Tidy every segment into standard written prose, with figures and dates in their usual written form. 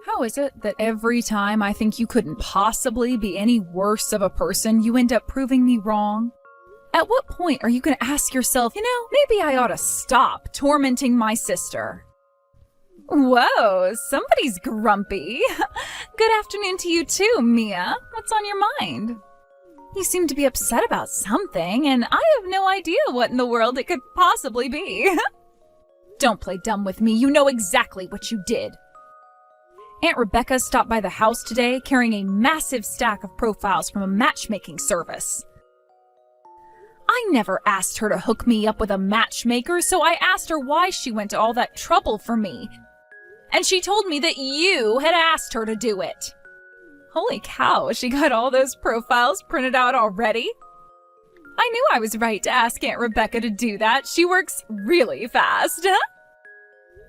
How is it that every time I think you couldn't possibly be any worse of a person, you end up proving me wrong? At what point are you going to ask yourself, maybe I ought to stop tormenting my sister? Whoa, somebody's grumpy. Good afternoon to you too, Mia. What's on your mind? You seem to be upset about something, and I have no idea what in the world it could possibly be. Don't play dumb with me. You know exactly what you did. Aunt Rebecca stopped by the house today carrying a massive stack of profiles from a matchmaking service. I never asked her to hook me up with a matchmaker, so I asked her why she went to all that trouble for me. And she told me that you had asked her to do it. Holy cow, she got all those profiles printed out already? I knew I was right to ask Aunt Rebecca to do that. She works really fast.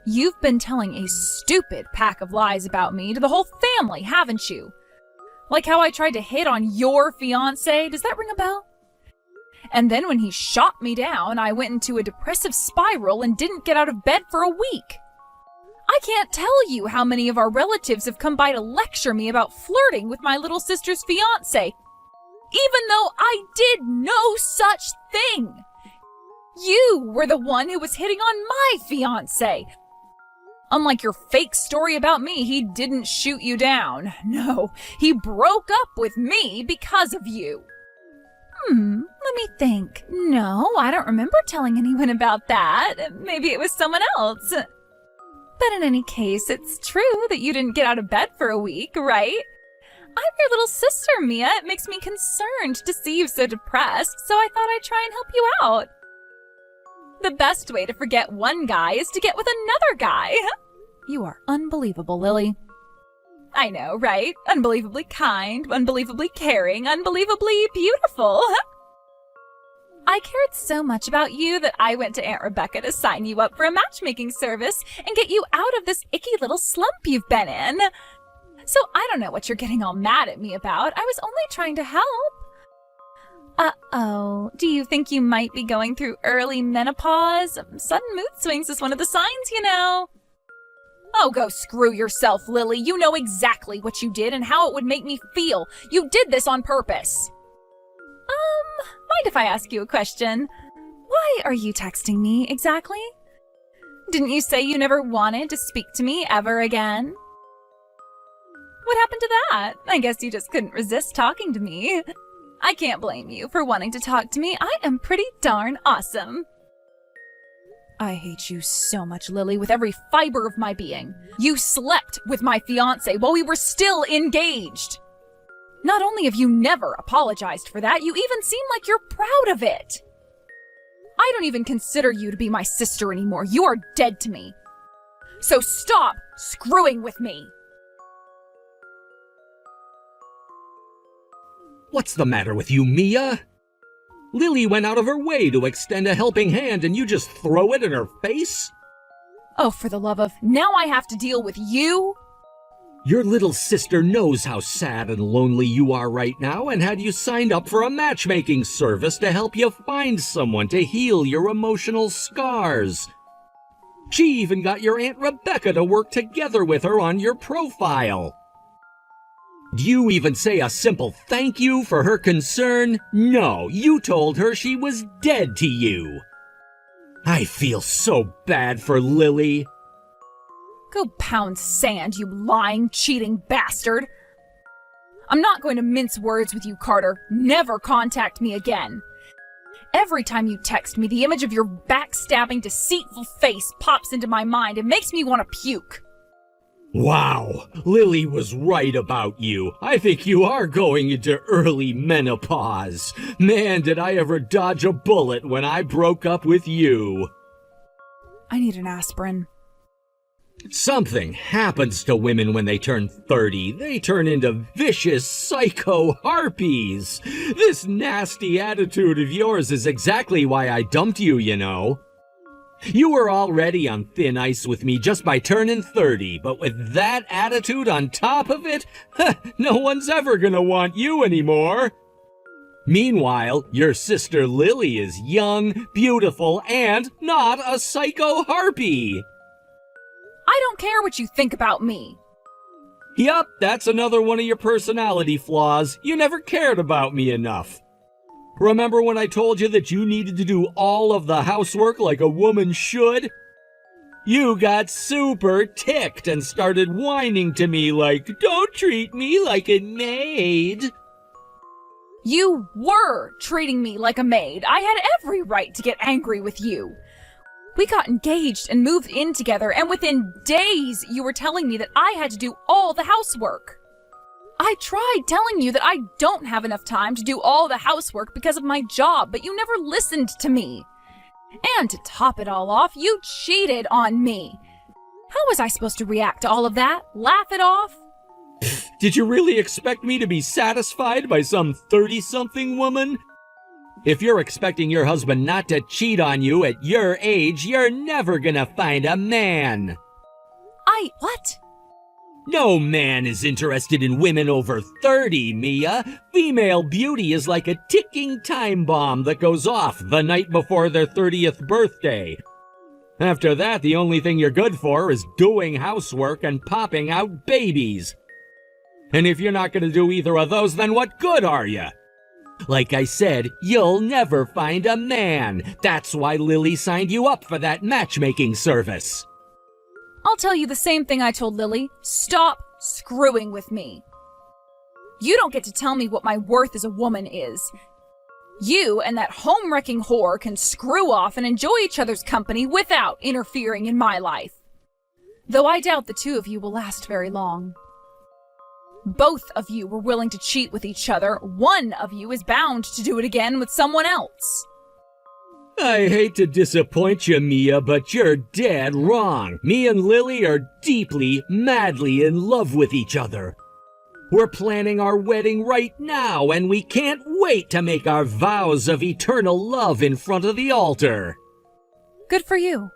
You've been telling a stupid pack of lies about me to the whole family, haven't you? Like how I tried to hit on your fiancé. Does that ring a bell? And then when he shot me down, I went into a depressive spiral and didn't get out of bed for a week. I can't tell you how many of our relatives have come by to lecture me about flirting with my little sister's fiancé, even though I did no such thing. You were the one who was hitting on my fiancé. Unlike your fake story about me, he didn't shoot you down. No, he broke up with me because of you. Let me think. No, I don't remember telling anyone about that. Maybe it was someone else. But in any case, it's true that you didn't get out of bed for a week, right? I'm your little sister, Mia. It makes me concerned to see you so depressed, so I thought I'd try and help you out. The best way to forget one guy is to get with another guy. You are unbelievable, Lily. I know, right? Unbelievably kind, unbelievably caring, unbelievably beautiful. I cared so much about you that I went to Aunt Rebecca to sign you up for a matchmaking service and get you out of this icky little slump you've been in. So I don't know what you're getting all mad at me about. I was only trying to help. Uh-oh. Do you think you might be going through early menopause? Sudden mood swings is one of the signs, you know. Oh, go screw yourself, Lily. You know exactly what you did and how it would make me feel. You did this on purpose. Mind if I ask you a question? Why are you texting me exactly? Didn't you say you never wanted to speak to me ever again? What happened to that? I guess you just couldn't resist talking to me. I can't blame you for wanting to talk to me. I am pretty darn awesome. I hate you so much, Lily, with every fiber of my being. You slept with my fiancé while we were still engaged. Not only have you never apologized for that, you even seem like you're proud of it. I don't even consider you to be my sister anymore. You are dead to me. So stop screwing with me. What's the matter with you, Mia? Lily went out of her way to extend a helping hand and you just throw it in her face? Oh, for the love of... Now I have to deal with you? Your little sister knows how sad and lonely you are right now and had you signed up for a matchmaking service to help you find someone to heal your emotional scars. She even got your Aunt Rebecca to work together with her on your profile. Do you even say a simple thank you for her concern? No, you told her she was dead to you. I feel so bad for Lily. Go pound sand, you lying, cheating bastard. I'm not going to mince words with you, Carter. Never contact me again. Every time you text me, the image of your backstabbing, deceitful face pops into my mind and makes me want to puke. Wow, Lily was right about you. I think you are going into early menopause. Man, did I ever dodge a bullet when I broke up with you. I need an aspirin. Something happens to women when they turn 30. They turn into vicious psycho harpies. This nasty attitude of yours is exactly why I dumped you, you know. You were already on thin ice with me just by turning 30, but with that attitude on top of it, no one's ever gonna want you anymore. Meanwhile, your sister Lily is young, beautiful, and not a psycho harpy. I don't care what you think about me. Yup, that's another one of your personality flaws. You never cared about me enough. Remember when I told you that you needed to do all of the housework like a woman should? You got super ticked and started whining to me like, "Don't treat me like a maid." You were treating me like a maid. I had every right to get angry with you. We got engaged and moved in together, and within days you were telling me that I had to do all the housework. I tried telling you that I don't have enough time to do all the housework because of my job, but you never listened to me. And to top it all off, you cheated on me. How was I supposed to react to all of that? Laugh it off? Did you really expect me to be satisfied by some 30-something woman? If you're expecting your husband not to cheat on you at your age, you're never gonna find a man. What? No man is interested in women over 30, Mia. Female beauty is like a ticking time bomb that goes off the night before their 30th birthday. After that, the only thing you're good for is doing housework and popping out babies. And if you're not gonna do either of those, then what good are you? Like I said, you'll never find a man. That's why Lily signed you up for that matchmaking service. I'll tell you the same thing I told Lily. Stop screwing with me. You don't get to tell me what my worth as a woman is. You and that home-wrecking whore can screw off and enjoy each other's company without interfering in my life. Though I doubt the two of you will last very long. Both of you were willing to cheat with each other. One of you is bound to do it again with someone else. I hate to disappoint you, Mia, but you're dead wrong. Me and Lily are deeply, madly in love with each other. We're planning our wedding right now, and we can't wait to make our vows of eternal love in front of the altar. Good for you.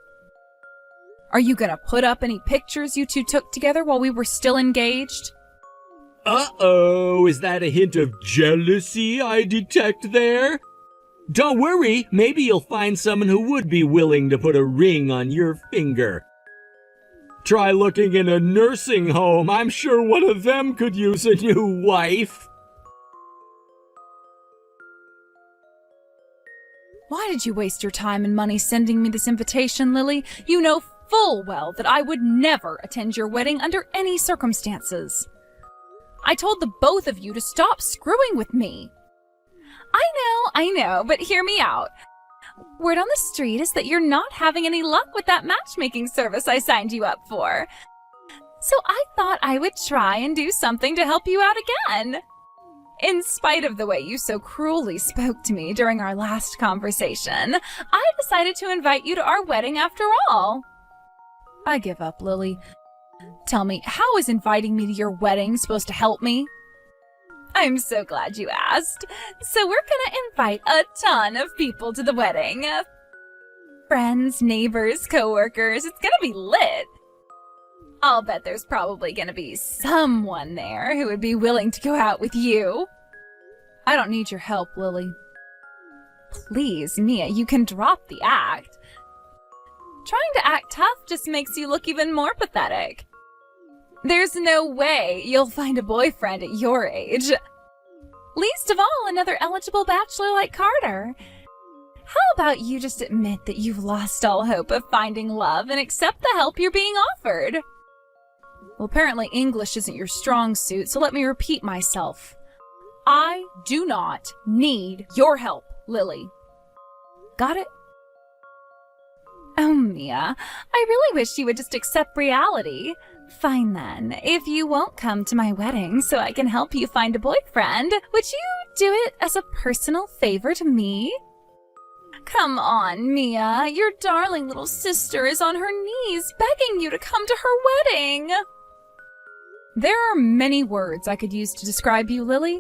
Are you gonna put up any pictures you two took together while we were still engaged? Uh-oh, is that a hint of jealousy I detect there? Don't worry, maybe you'll find someone who would be willing to put a ring on your finger. Try looking in a nursing home. I'm sure one of them could use a new wife. Why did you waste your time and money sending me this invitation, Lily? You know full well that I would never attend your wedding under any circumstances. I told the both of you to stop screwing with me. I know, but hear me out. Word on the street is that you're not having any luck with that matchmaking service I signed you up for. So I thought I would try and do something to help you out again. In spite of the way you so cruelly spoke to me during our last conversation, I decided to invite you to our wedding after all. I give up, Lily. Tell me, how is inviting me to your wedding supposed to help me? I'm so glad you asked. So we're gonna invite a ton of people to the wedding. Friends, neighbors, coworkers. It's gonna be lit. I'll bet there's probably gonna be someone there who would be willing to go out with you. I don't need your help, Lily. Please, Mia, you can drop the act. Trying to act tough just makes you look even more pathetic. There's no way you'll find a boyfriend at your age. Least of all, another eligible bachelor like Carter. How about you just admit that you've lost all hope of finding love and accept the help you're being offered? Well, apparently English isn't your strong suit, so let me repeat myself. I do not need your help, Lily. Got it? Oh, Mia, I really wish you would just accept reality. Fine then, if you won't come to my wedding so I can help you find a boyfriend, would you do it as a personal favor to me? Come on, Mia, your darling little sister is on her knees begging you to come to her wedding. There are many words I could use to describe you, Lily.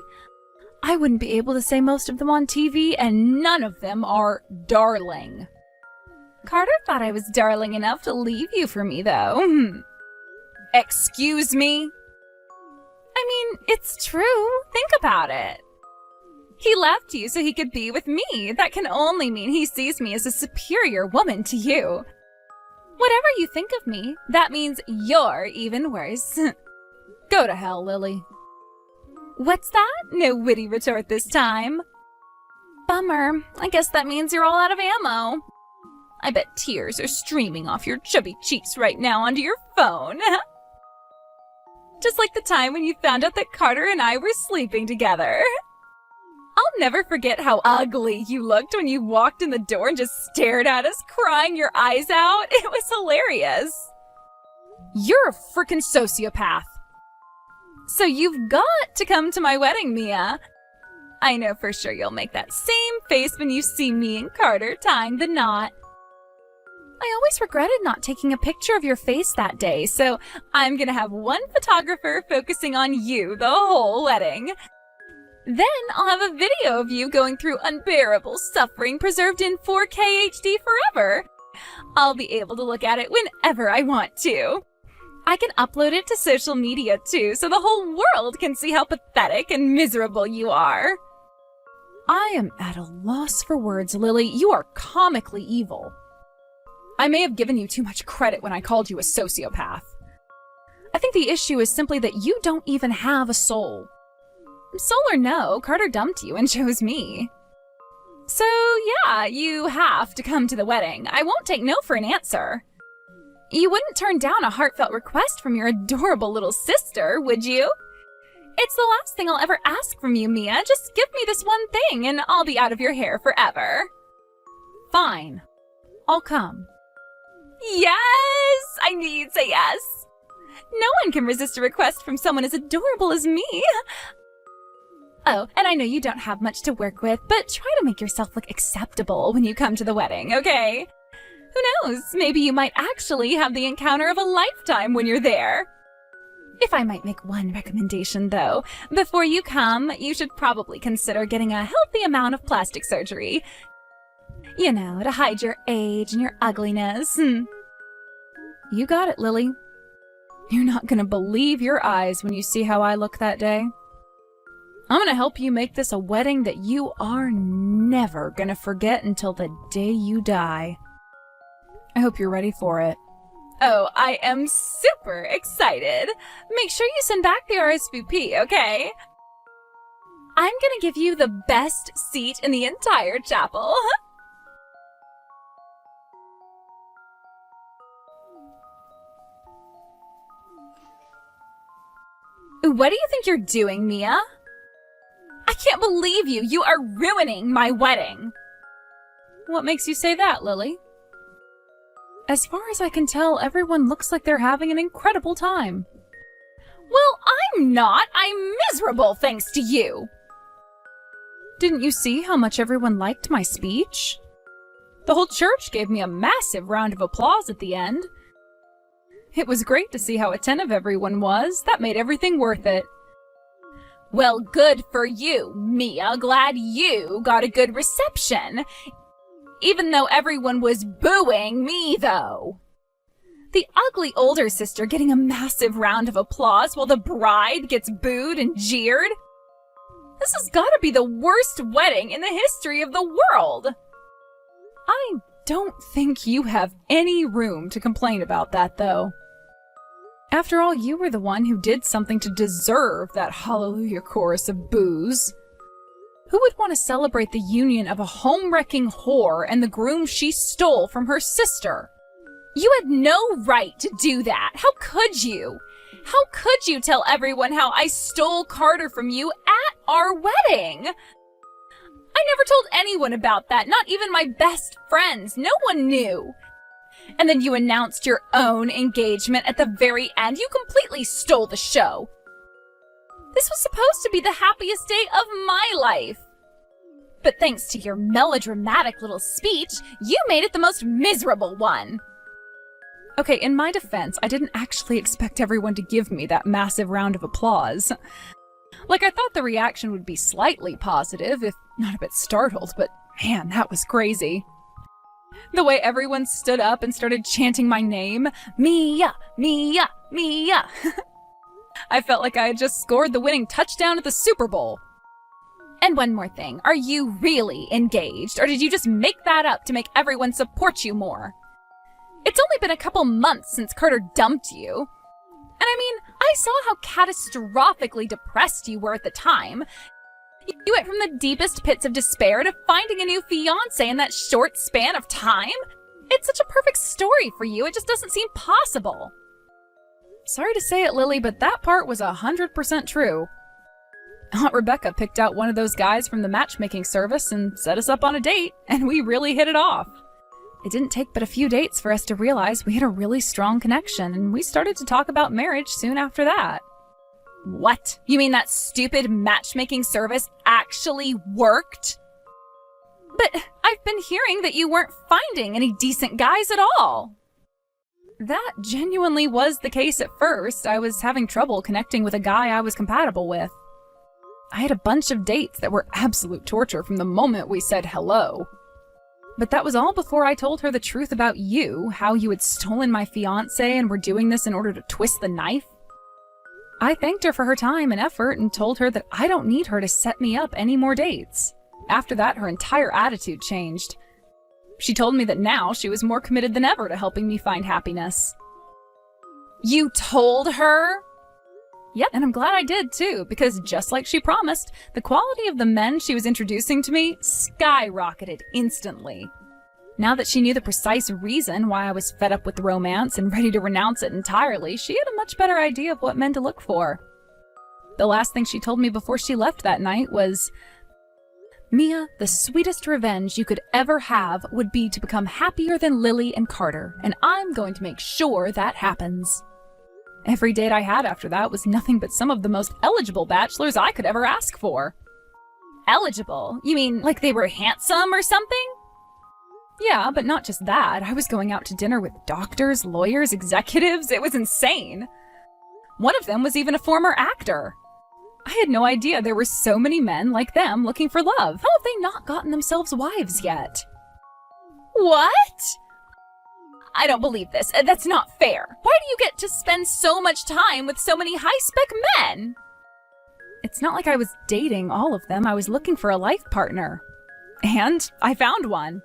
I wouldn't be able to say most of them on TV, and none of them are darling. Carter thought I was darling enough to leave you for me, though. Excuse me? I mean, it's true. Think about it. He left you so he could be with me. That can only mean he sees me as a superior woman to you. Whatever you think of me, that means you're even worse. Go to hell, Lily. What's that? No witty retort this time. Bummer. I guess that means you're all out of ammo. I bet tears are streaming off your chubby cheeks right now onto your phone. Just like the time when you found out that Carter and I were sleeping together. I'll never forget how ugly you looked when you walked in the door and just stared at us, crying your eyes out. It was hilarious. You're a freaking sociopath. So you've got to come to my wedding, Mia. I know for sure you'll make that same face when you see me and Carter tying the knot. I always regretted not taking a picture of your face that day, so I'm gonna have one photographer focusing on you the whole wedding. Then I'll have a video of you going through unbearable suffering preserved in 4K HD forever. I'll be able to look at it whenever I want to. I can upload it to social media too, so the whole world can see how pathetic and miserable you are. I am at a loss for words, Lily. You are comically evil. I may have given you too much credit when I called you a sociopath. I think the issue is simply that you don't even have a soul. Soul or no, Carter dumped you and chose me. So yeah, you have to come to the wedding. I won't take no for an answer. You wouldn't turn down a heartfelt request from your adorable little sister, would you? It's the last thing I'll ever ask from you, Mia. Just give me this one thing and I'll be out of your hair forever. Fine. I'll come. Yes! I knew you'd say yes. No one can resist a request from someone as adorable as me. Oh, and I know you don't have much to work with, but try to make yourself look acceptable when you come to the wedding, okay? Who knows? Maybe you might actually have the encounter of a lifetime when you're there. If I might make one recommendation, though, before you come, you should probably consider getting a healthy amount of plastic surgery. You know, to hide your age and your ugliness. You got it, Lily. You're not gonna believe your eyes when you see how I look that day. I'm gonna help you make this a wedding that you are never gonna forget until the day you die. I hope you're ready for it. Oh, I am super excited. Make sure you send back the RSVP, okay? I'm gonna give you the best seat in the entire chapel. What do you think you're doing, Mia? I can't believe you! You are ruining my wedding! What makes you say that, Lily? As far as I can tell, everyone looks like they're having an incredible time. Well, I'm not! I'm miserable thanks to you! Didn't you see how much everyone liked my speech? The whole church gave me a massive round of applause at the end. It was great to see how attentive everyone was. That made everything worth it. Well, good for you, Mia. Glad you got a good reception. Even though everyone was booing me, though. The ugly older sister getting a massive round of applause while the bride gets booed and jeered. This has got to be the worst wedding in the history of the world. I don't think you have any room to complain about that, though. After all, you were the one who did something to deserve that hallelujah chorus of boos. Who would want to celebrate the union of a home-wrecking whore and the groom she stole from her sister? You had no right to do that. How could you? How could you tell everyone how I stole Carter from you at our wedding? I never told anyone about that, not even my best friends. No one knew. And then you announced your own engagement at the very end. You completely stole the show. This was supposed to be the happiest day of my life. But thanks to your melodramatic little speech, you made it the most miserable one. Okay, in my defense, I didn't actually expect everyone to give me that massive round of applause. Like, I thought the reaction would be slightly positive, if not a bit startled, but man, that was crazy. The way everyone stood up and started chanting my name, Mia, Mia, Mia. I felt like I had just scored the winning touchdown at the Super Bowl. And one more thing, are you really engaged, or did you just make that up to make everyone support you more? It's only been a couple months since Carter dumped you. And I mean, I saw how catastrophically depressed you were at the time. You went from the deepest pits of despair to finding a new fiancé in that short span of time? It's such a perfect story for you, it just doesn't seem possible. Sorry to say it, Lily, but that part was 100% true. Aunt Rebecca picked out one of those guys from the matchmaking service and set us up on a date, and we really hit it off. It didn't take but a few dates for us to realize we had a really strong connection, and we started to talk about marriage soon after that. What? You mean that stupid matchmaking service actually worked? But I've been hearing that you weren't finding any decent guys at all. That genuinely was the case at first. I was having trouble connecting with a guy I was compatible with. I had a bunch of dates that were absolute torture from the moment we said hello. But that was all before I told her the truth about you, how you had stolen my fiancé and were doing this in order to twist the knife. I thanked her for her time and effort and told her that I don't need her to set me up any more dates. After that, her entire attitude changed. She told me that now she was more committed than ever to helping me find happiness. You told her? Yep, and I'm glad I did too, because just like she promised, the quality of the men she was introducing to me skyrocketed instantly. Now that she knew the precise reason why I was fed up with romance and ready to renounce it entirely, she had a much better idea of what men to look for. The last thing she told me before she left that night was, Mia, the sweetest revenge you could ever have would be to become happier than Lily and Carter, and I'm going to make sure that happens. Every date I had after that was nothing but some of the most eligible bachelors I could ever ask for. Eligible? You mean like they were handsome or something? Yeah, but not just that. I was going out to dinner with doctors, lawyers, executives. It was insane. One of them was even a former actor. I had no idea there were so many men like them looking for love. How have they not gotten themselves wives yet? What? I don't believe this. That's not fair. Why do you get to spend so much time with so many high-spec men? It's not like I was dating all of them. I was looking for a life partner. And I found one.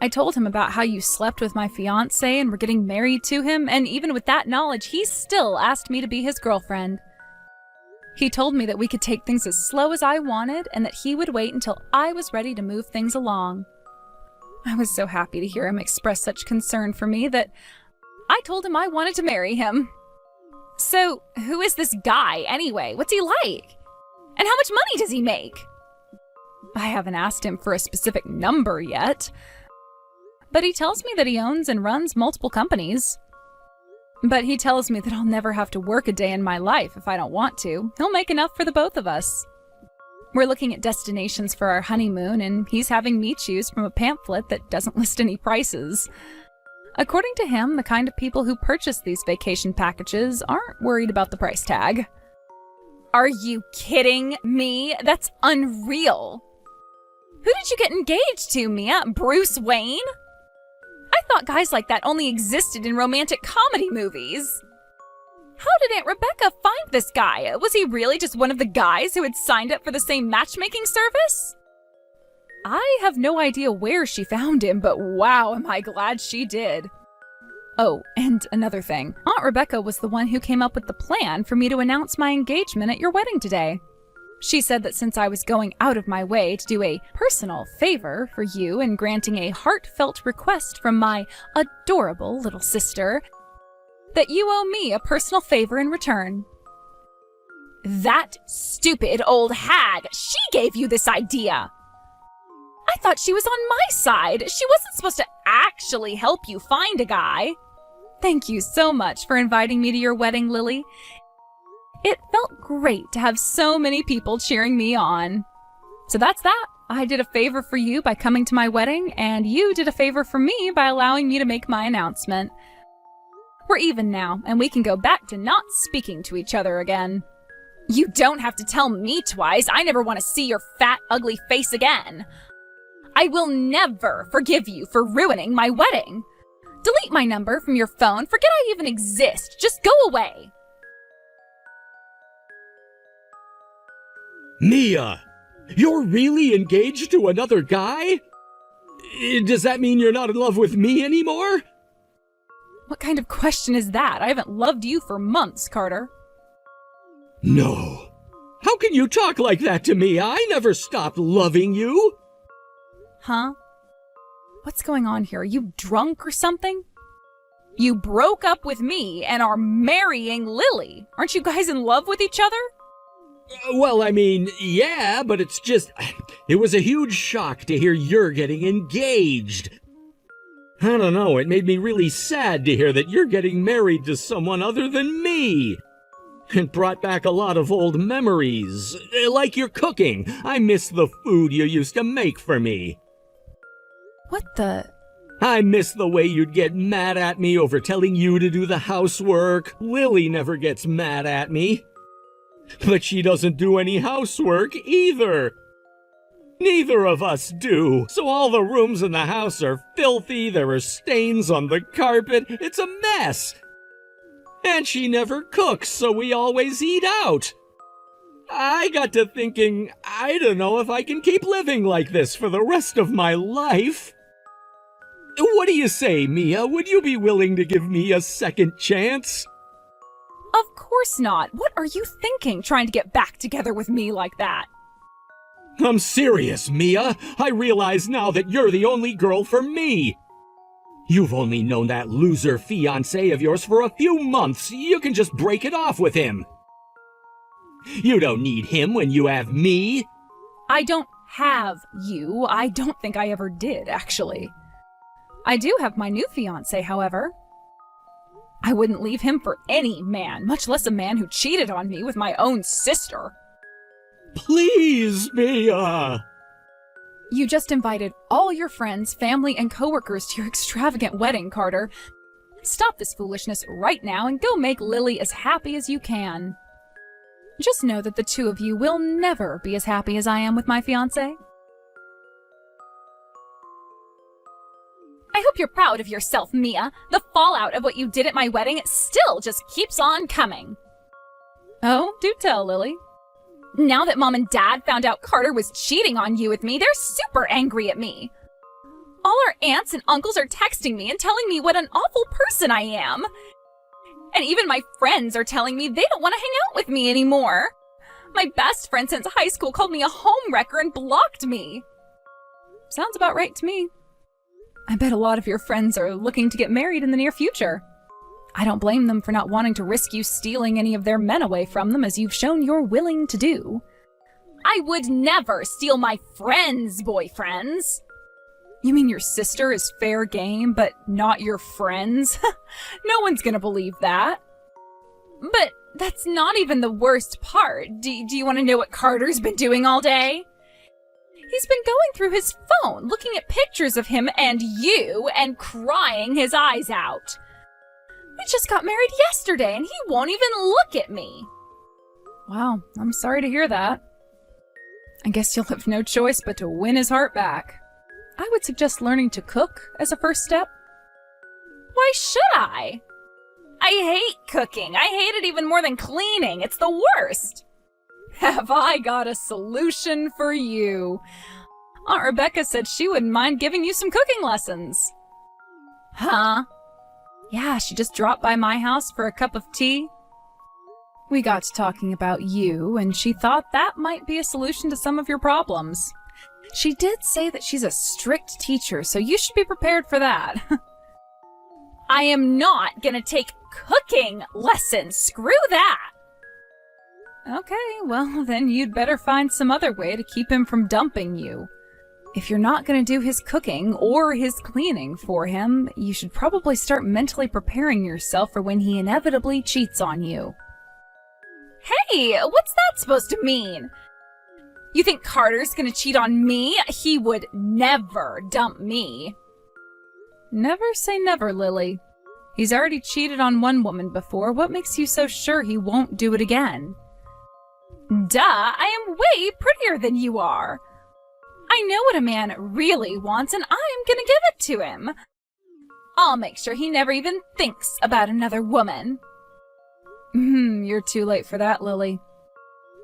I told him about how you slept with my fiancé and were getting married to him, and even with that knowledge, he still asked me to be his girlfriend. He told me that we could take things as slow as I wanted and that he would wait until I was ready to move things along. I was so happy to hear him express such concern for me that I told him I wanted to marry him. So, who is this guy anyway? What's he like? And how much money does he make? I haven't asked him for a specific number yet, but he tells me that he owns and runs multiple companies. But he tells me that I'll never have to work a day in my life if I don't want to. He'll make enough for the both of us. We're looking at destinations for our honeymoon, and he's having me choose from a pamphlet that doesn't list any prices. According to him, the kind of people who purchase these vacation packages aren't worried about the price tag. Are you kidding me? That's unreal. Who did you get engaged to, Mia? Bruce Wayne? I thought guys like that only existed in romantic comedy movies. How did Aunt Rebecca find this guy? Was he really just one of the guys who had signed up for the same matchmaking service? I have no idea where she found him, but wow, am I glad she did. Oh, and another thing. Aunt Rebecca was the one who came up with the plan for me to announce my engagement at your wedding today. She said that since I was going out of my way to do a personal favor for you and granting a heartfelt request from my adorable little sister, that you owe me a personal favor in return. That stupid old hag, she gave you this idea. I thought she was on my side. She wasn't supposed to actually help you find a guy. Thank you so much for inviting me to your wedding, Lily. It felt great to have so many people cheering me on. So that's that. I did a favor for you by coming to my wedding, and you did a favor for me by allowing me to make my announcement. We're even now, and we can go back to not speaking to each other again. You don't have to tell me twice. I never want to see your fat, ugly face again. I will never forgive you for ruining my wedding. Delete my number from your phone. Forget I even exist. Just go away. Mia, you're really engaged to another guy? Does that mean you're not in love with me anymore? What kind of question is that? I haven't loved you for months, Carter. No. How can you talk like that to me? I never stopped loving you. Huh? What's going on here? Are you drunk or something? You broke up with me and are marrying Lily. Aren't you guys in love with each other? Well, I mean, yeah, but it's just... It was a huge shock to hear you're getting engaged. I don't know, it made me really sad to hear that you're getting married to someone other than me. It brought back a lot of old memories, like your cooking. I miss the food you used to make for me. What the... I miss the way you'd get mad at me over telling you to do the housework. Lily never gets mad at me. But she doesn't do any housework either. Neither of us do. So all the rooms in the house are filthy, there are stains on the carpet, it's a mess. And she never cooks, so we always eat out. I got to thinking, I don't know if I can keep living like this for the rest of my life. What do you say, Mia? Would you be willing to give me a second chance? Of course not. What are you thinking, trying to get back together with me like that? I'm serious, Mia. I realize now that you're the only girl for me. You've only known that loser fiancé of yours for a few months. You can just break it off with him. You don't need him when you have me. I don't have you. I don't think I ever did, actually. I do have my new fiancé, however. I wouldn't leave him for any man, much less a man who cheated on me with my own sister. Please, Mia! You just invited all your friends, family, and coworkers to your extravagant wedding, Carter. Stop this foolishness right now and go make Lily as happy as you can. Just know that the two of you will never be as happy as I am with my fiancé. I hope you're proud of yourself, Mia. The fallout of what you did at my wedding still just keeps on coming. Oh, do tell, Lily. Now that Mom and Dad found out Carter was cheating on you with me, they're super angry at me. All our aunts and uncles are texting me and telling me what an awful person I am. And even my friends are telling me they don't want to hang out with me anymore. My best friend since high school called me a homewrecker and blocked me. Sounds about right to me. I bet a lot of your friends are looking to get married in the near future. I don't blame them for not wanting to risk you stealing any of their men away from them, as you've shown you're willing to do. I would never steal my friends' boyfriends. You mean your sister is fair game, but not your friends? No one's gonna believe that. But that's not even the worst part. Do you want to know what Carter's been doing all day? He's been going through his phone, looking at pictures of him and you, and crying his eyes out. We just got married yesterday, and he won't even look at me. Wow, I'm sorry to hear that. I guess you'll have no choice but to win his heart back. I would suggest learning to cook as a first step. Why should I? I hate cooking. I hate it even more than cleaning. It's the worst. Have I got a solution for you? Aunt Rebecca said she wouldn't mind giving you some cooking lessons. Huh? Yeah, she just dropped by my house for a cup of tea. We got to talking about you, and she thought that might be a solution to some of your problems. She did say that she's a strict teacher, so you should be prepared for that. I am not gonna take cooking lessons. Screw that! Okay, well, then you'd better find some other way to keep him from dumping you. If you're not going to do his cooking or his cleaning for him, you should probably start mentally preparing yourself for when he inevitably cheats on you. Hey, what's that supposed to mean? You think Carter's going to cheat on me? He would never dump me. Never say never, Lily. He's already cheated on one woman before. What makes you so sure he won't do it again? Duh, I am way prettier than you are. I know what a man really wants, and I'm gonna give it to him. I'll make sure he never even thinks about another woman. You're too late for that, Lily.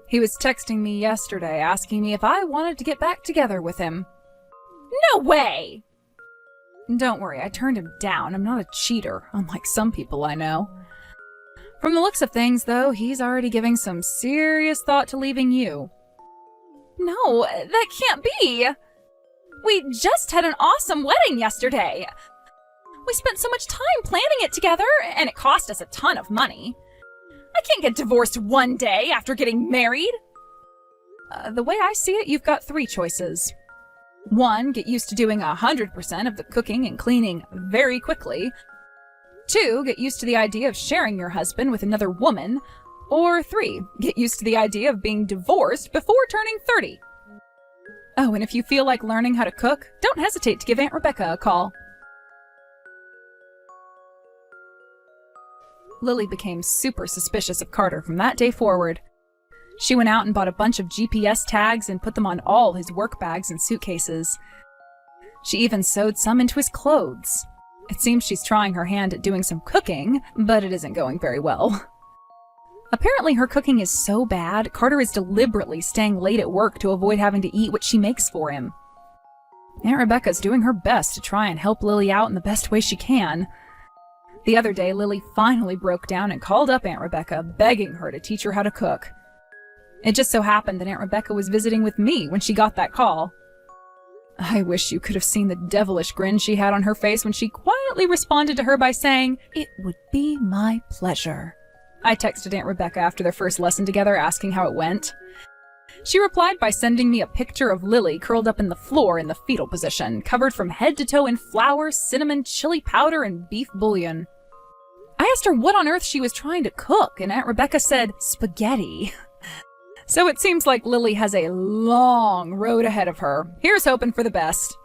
He was texting me yesterday, asking me if I wanted to get back together with him. No way! Don't worry, I turned him down. I'm not a cheater, unlike some people I know. From the looks of things, though, he's already giving some serious thought to leaving you. No, that can't be. We just had an awesome wedding yesterday. We spent so much time planning it together, and it cost us a ton of money. I can't get divorced one day after getting married. The way I see it, you've got 3 choices. 1, get used to doing 100% of the cooking and cleaning very quickly. 2, get used to the idea of sharing your husband with another woman. Or 3, get used to the idea of being divorced before turning 30. Oh, and if you feel like learning how to cook, don't hesitate to give Aunt Rebecca a call. Lily became super suspicious of Carter from that day forward. She went out and bought a bunch of GPS tags and put them on all his work bags and suitcases. She even sewed some into his clothes. It seems she's trying her hand at doing some cooking, but it isn't going very well. Apparently her cooking is so bad, Carter is deliberately staying late at work to avoid having to eat what she makes for him. Aunt Rebecca's doing her best to try and help Lily out in the best way she can. The other day, Lily finally broke down and called up Aunt Rebecca, begging her to teach her how to cook. It just so happened that Aunt Rebecca was visiting with me when she got that call. I wish you could have seen the devilish grin she had on her face when she quietly responded to her by saying, "It would be my pleasure." I texted Aunt Rebecca after their first lesson together asking how it went. She replied by sending me a picture of Lily curled up in the floor in the fetal position, covered from head to toe in flour, cinnamon, chili powder, and beef bouillon. I asked her what on earth she was trying to cook, and Aunt Rebecca said, spaghetti. So it seems like Lily has a long road ahead of her. Here's hoping for the best.